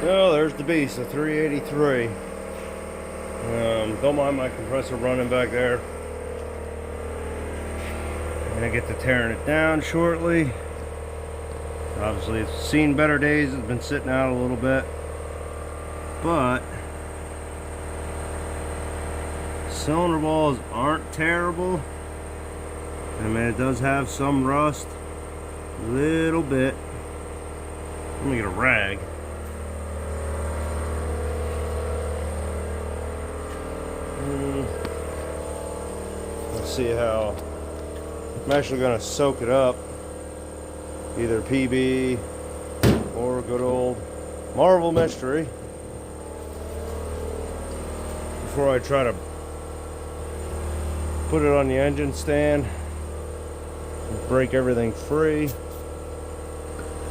Oh, there's the beast, the 383. Don't mind my compressor running back there. I'm gonna get to tearing it down shortly. Obviously, it's seen better days. It's been sitting out a little bit, but cylinder walls aren't terrible. I mean, it does have some rust, a little bit. Let me get a rag. Let's see how. I'm actually going to soak it up, either PB or good old Marvel Mystery, before I try to put it on the engine stand and break everything free.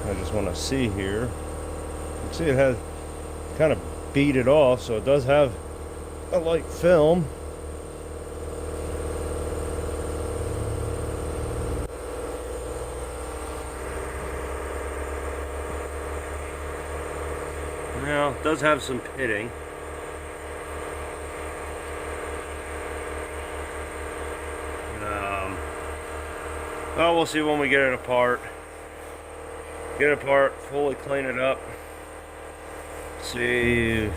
I just want to see here. You can see it has kind of beat it off, so it does have a light film. Now, it does have some pitting. Well, we'll see when we get it apart. Get it apart, fully clean it up. See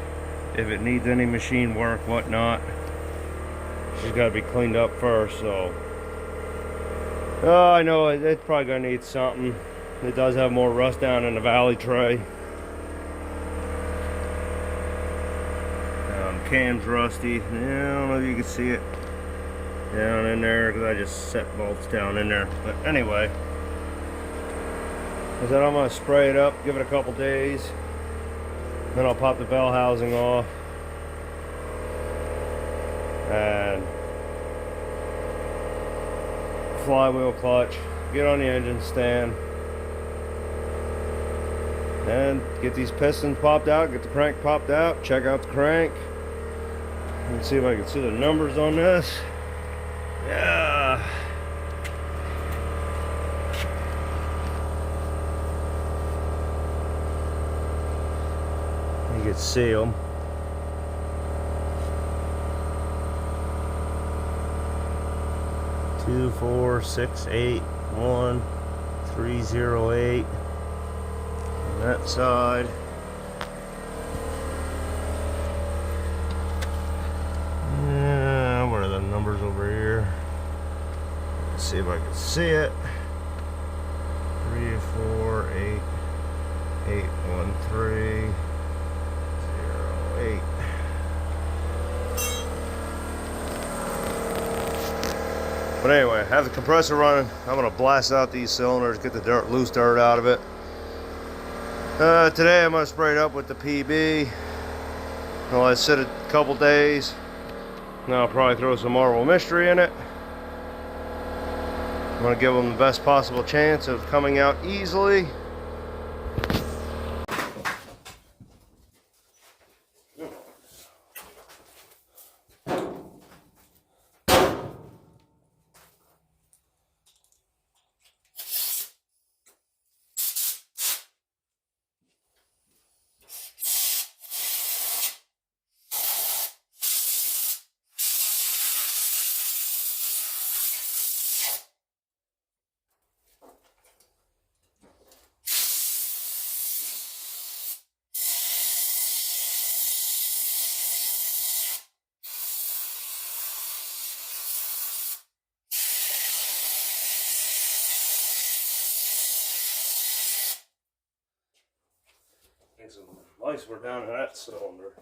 if it needs any machine work, whatnot. It's got to be cleaned up first, so. Oh, I know it's probably going to need something. It does have more rust down in the valley tray. Cam's rusty. Yeah, I don't know if you can see it down in there because I just set bolts down in there. But anyway, I said I'm going to spray it up, give it a couple days, then I'll pop the bell housing off and flywheel clutch, get on the engine stand, and get these pistons popped out, get the crank popped out, check out the crank. Let's see if I can see the numbers on this. Yeah. You can see them. Two, 4, 6, 8, 1, 3, 0, 8. On that side. What are the numbers over here? Let's see if I can see it. 3, 4, 8, 8, 1, 3, 0, 8. But anyway, have the compressor running. I'm gonna blast out these cylinders, get the dirt, loose dirt out of it. Today I'm gonna spray it up with the PB. I'll let it sit a couple days. Now I'll probably throw some Marvel Mystery in it. I'm gonna give them the best possible chance of coming out easily. Some lights were down in that cylinder.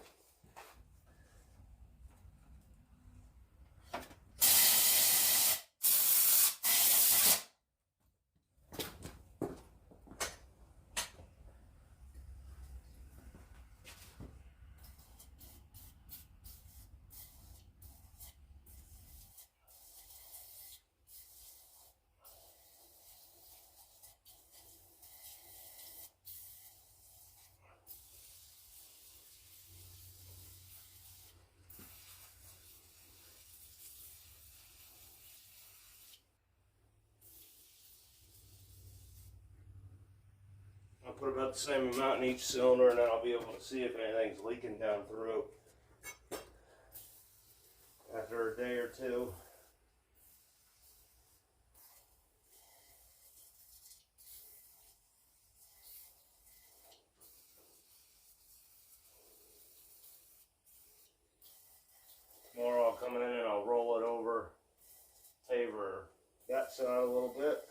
about the same amount in each cylinder, and then I'll be able to see if anything's leaking down through after a day or two. Tomorrow I'll come in and I'll roll it over, paver that side a little bit.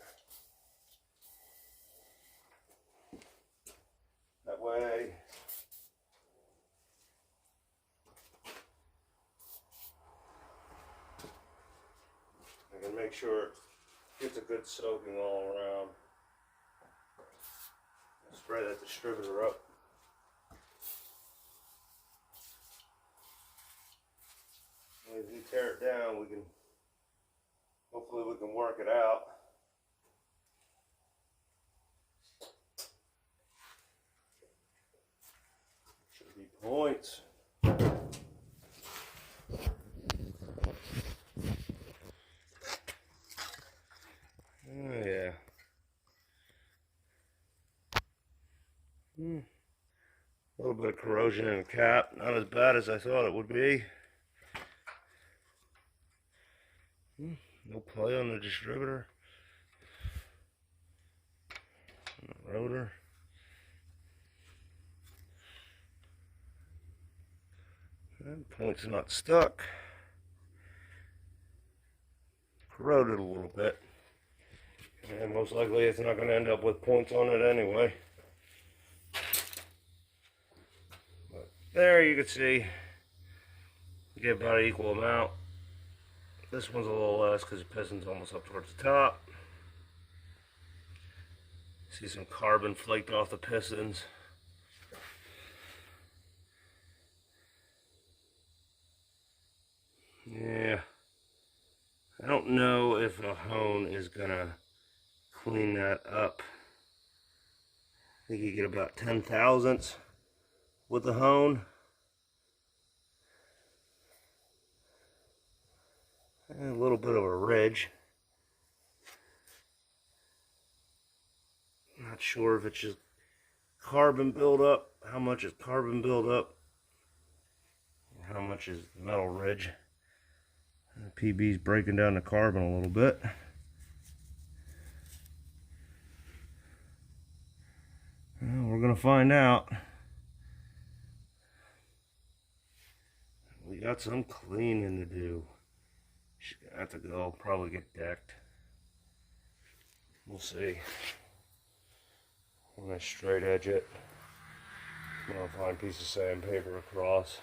That way I can make sure it gets a good soaking all around. Spray that distributor up. If you tear it down, hopefully we can work it out. Should be points. Oh yeah. A little bit of corrosion in the cap. Not as bad as I thought it would be. No play on the distributor. On the rotor. And point's not stuck. Corroded a little bit. And most likely it's not going to end up with points on it anyway. But there you can see, you get about an equal amount. This one's a little less because the piston's almost up towards the top. See some carbon flaked off the pistons. Yeah, I don't know if a hone is gonna clean that up. I think you get about 10 thousandths with the hone. And a little bit of a ridge. Not sure if it's just carbon buildup, how much is carbon buildup, or how much is metal ridge. The PB's breaking down the carbon a little bit. Well, we're gonna find out. We got some cleaning to do. She's gonna have to go, probably get decked. We'll see. I'm gonna straight edge it. I'm gonna find a piece of sandpaper across.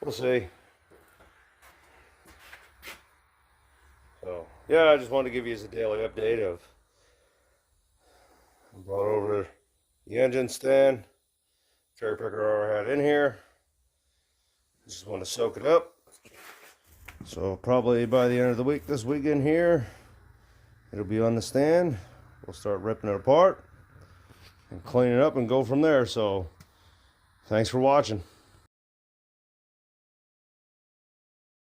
We'll see. So, yeah, I just wanted to give you a daily update of. I brought over the engine stand, cherry picker I had in here. Just want to soak it up. So probably by the end of the week, this weekend here, it'll be on the stand. We'll start ripping it apart and clean it up and go from there. So thanks for watching.